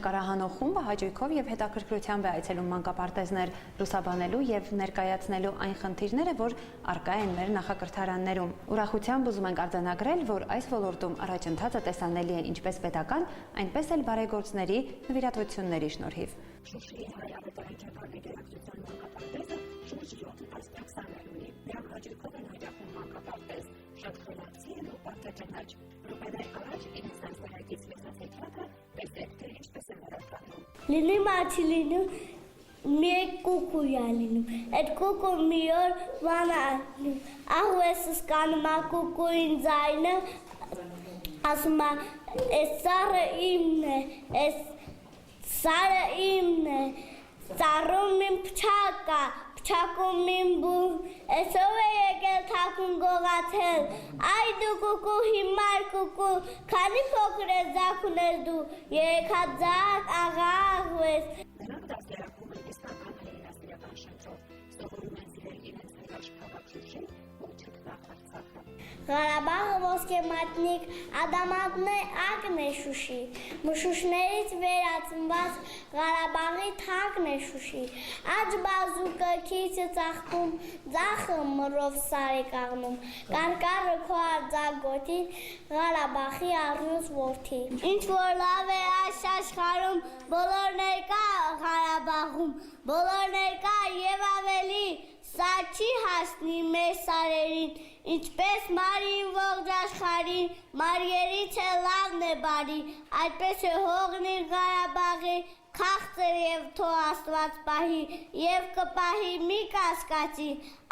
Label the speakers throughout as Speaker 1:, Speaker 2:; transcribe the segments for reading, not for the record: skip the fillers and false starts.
Speaker 1: Կարահանող խումբը հաճույքով եւ հետաքրքրությամբ է այցելում մանկապարտեզներ լուսաբանելու եւ ներկայացնելու այն խնդիրները, որ առկա են մեր նախակրթարաններում։ Ուրախությամբ ուզում ենք արձանագրել, որ այս ոլորտում առաջընթացը տեսանելի է ինչպես պետական, այնպես էլ բարեգործների նվիրատվությունների շնորհիվ։
Speaker 2: Շուշիի հայ-ավետարանչական գիտակցության մանկապարտեզը շուրջ 7 ասպեկտներ ունի։ Դրանք հաճույքով են հաջողում մանկապարտեզ, շատ խելացի ու պարտաճանաչ։ Րոպեներ առաջ իրենց դասարակից լսած հեքիաթը տեսեք, թե ինչպես է վերականգնում։
Speaker 3: Լինում աչի լինում, մի կուկու է լինում, այդ կուկու մի օր վանա լինում, ահու ես սկանում ա կուկուին ձայնը, ասում ա, ես սարը իմն է, ես սարը իմն է, սարում իմ փչակ ա, փչակում իմ բուն, ես ով է եկել թակուն գողացել, այ դու կուկու հիմար կուկու, քանի փոքր ես ձակ ունես դու, երեքա ձակ աղաղ ես։
Speaker 2: Նրանք դասերակում են իսկական հայրենասիրական շնչով, սովորում են սիրել իրենց հրաշք քաղաք Շուշին ու չքնաղ Արցախը։
Speaker 3: Ղարաբաղը ոսկե մատնիկ ադամատն է ակն է Շուշի, մշուշներից վերածնված Ղարաբաղի թակն է Շուշի, աջ բազուկը քիչը ծաղկում, ձախը մռով սարի կաղնում, կարկառը քո արձակ գոտին, Ղարաբաղի առյուծ որդի։ Ինչ որ լավ է այս աշխարհում, բոլոր ներկա Ղարաբաղում, բոլոր ներկա եւ ավելի, սա չի հասնի մեր սարերին, ինչպես մարին ողջ աշխարհին, մարիերից է լավն է բարի, այդպես է հողնին Ղարաբաղի, քաղցր եւ թո Աստված պահի, եւ կպահի մի կասկածի,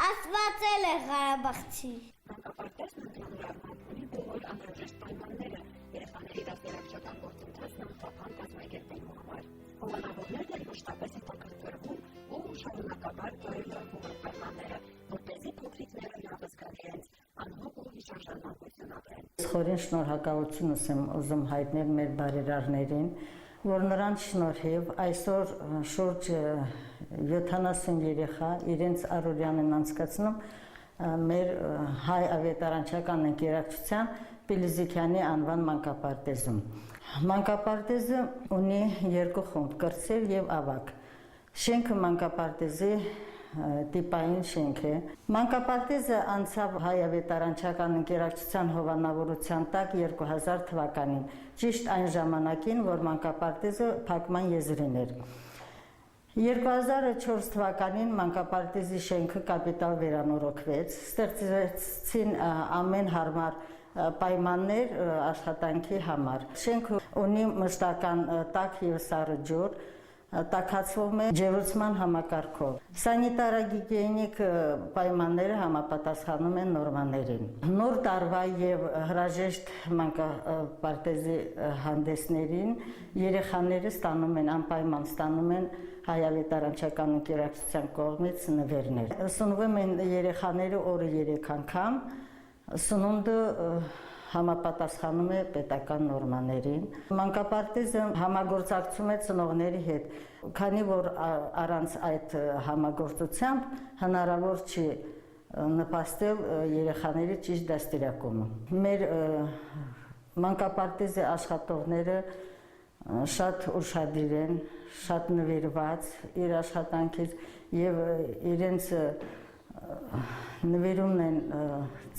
Speaker 3: Աստված էլ է Ղարաբաղցի։
Speaker 2: Մանկապարտեզն ընդհանրապես ունի բոլոր անհրաժեշտ պայմանները երեխաների դասերակցական գործընթացն անխափան կազմակերպելու համար։ Հովանավորներն էլ մշտապես հետաքրքրվում ու շարունակաբար բարելավում են պայմանները, որպեսզի փոքրիկները լավ զգան իրենց, անհոգ ու հիշարժանություն ապրեն։
Speaker 4: Խորին շնորհակալություն եմ ուզում հայտնել մեր բարերարներին, որ նրանց շնորհիվ այսօր շուրջ 70 երեխա իրենց առօրյան են անցկացնում մեր հայ ավետարանչական ընկերակցության Պիլիզիկյանի անվան մանկապարտեզում։ Մանկապարտեզը ունի երկու խումբ՝ կրտսեր եւ ավագ։ Շենքը մանկապարտեզի տիպային շենք է։ Մանկապարտեզը անցավ հայ ավետարանչական ընկերակցության հովանավորության տակ 2000 թվականին, ճիշտ այն ժամանակին, որ մանկապարտեզը փակման եզրին էր։ 2004 թվականին մանկապարտեզի շենքը կապիտալ վերանորոգվեց, ստեղծվեցին ամեն հարմար պայմաններ աշխատանքի համար։ Շենքը ունի մշտական տաք եւ սառը ջուր, տաքացվում է ջերուցման համակարգով։ Սանիտարագիգիենիկ պայմանները համապատասխանում են նորմաներին։ Նոր տարվա եւ հրաժեշտ մանկապարտեզի հանդեսներին երեխաները ստանում են անպայման ստանում են հայ ավետարանչական ընկերակցության կողմից նվերներ։ Սնվում են երեխաները օրը 3 անգամ, սնունդը համապատասխանում է պետական նորմաներին։ Մանկապարտեզը համագործակցում է ծնողների հետ, քանի որ առանց այդ համագործությամբ հնարավոր չի նպաստել երեխաների ճիշտ դաստիարակումը։ Մեր մանկապարտեզի աշխատողները շատ ուշադիր են, շատ նվիրված իր աշխատանքից եւ իրենց նվիրումն են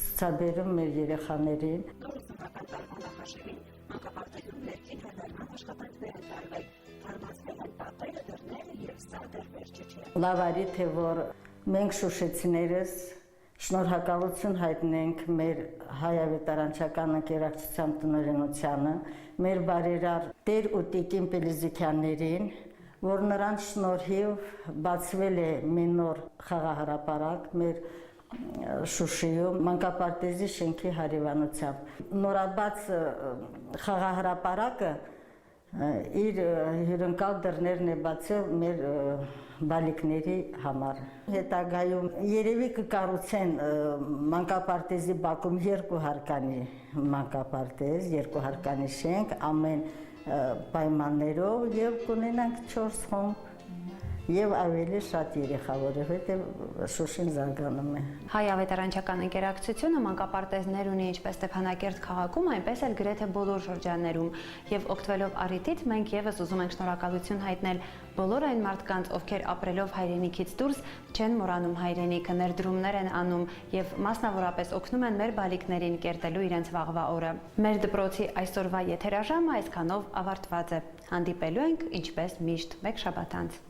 Speaker 4: ցուցաբերում մեր երեխաներին։
Speaker 2: Նորությունական տարվա նախաշեմին մանկապարտեզում ներքին հրդարման աշխատանքներ են տարվել, թարմացվել են պատերը, դռները եւ սա դեռ վերջը չէ։
Speaker 4: Լավ արի թե որ մենք շուշեցիներս շնորհակալություն հայտնենք մեր հայ ավետարանչական ընկերակցության տնօրենությանը, մեր բարերար Տեր ու Տիկին Պիլիզիկյաններին, որ նրանց շնորհիվ բացվել է մի նոր խաղահրապարակ մեր Շուշիում մանկապարտեզի շենքի հարևանությամբ։ Նորաբաց խաղահրապարակը իր հյուրընկալ դռներն է բացել մեր բալիկների համար։ Հետագայում երևի կկառուցեն մանկապարտեզի բակում 2 հարկանի մանկապարտեզ, 2 հարկանի շենք, ամեն պայմաններով եւ կունենանք 4 խումբ եւ ավելի շատ երեխա, որովհետեւ Շուշին զարգանում է։
Speaker 1: Հայ ավետարանչական ընկերակցությունը մանկապարտեզներ ունի ինչպես Ստեփանակերտ քաղաքում, այնպես էլ գրեթե բոլոր շրջաններում, եւ օգտվելով առիթից մենք եւս ուզում ենք շնորհակալություն հայտնել բոլոր այն մարդկանց, ովքեր ապրելով հայրենիքից դուրս չեն մոռանում հայրենիքը, ներդրումներ են անում եւ մասնավորապես օգնում են մեր բալիկներին կերտելու իրենց վաղվա օրը։ Մեր դպրոցի այսօրվա եթերաժամը այսքանով ավարտված է։ Հանդիպելու ենք ինչպես միշտ մեկ շաբաթ անց։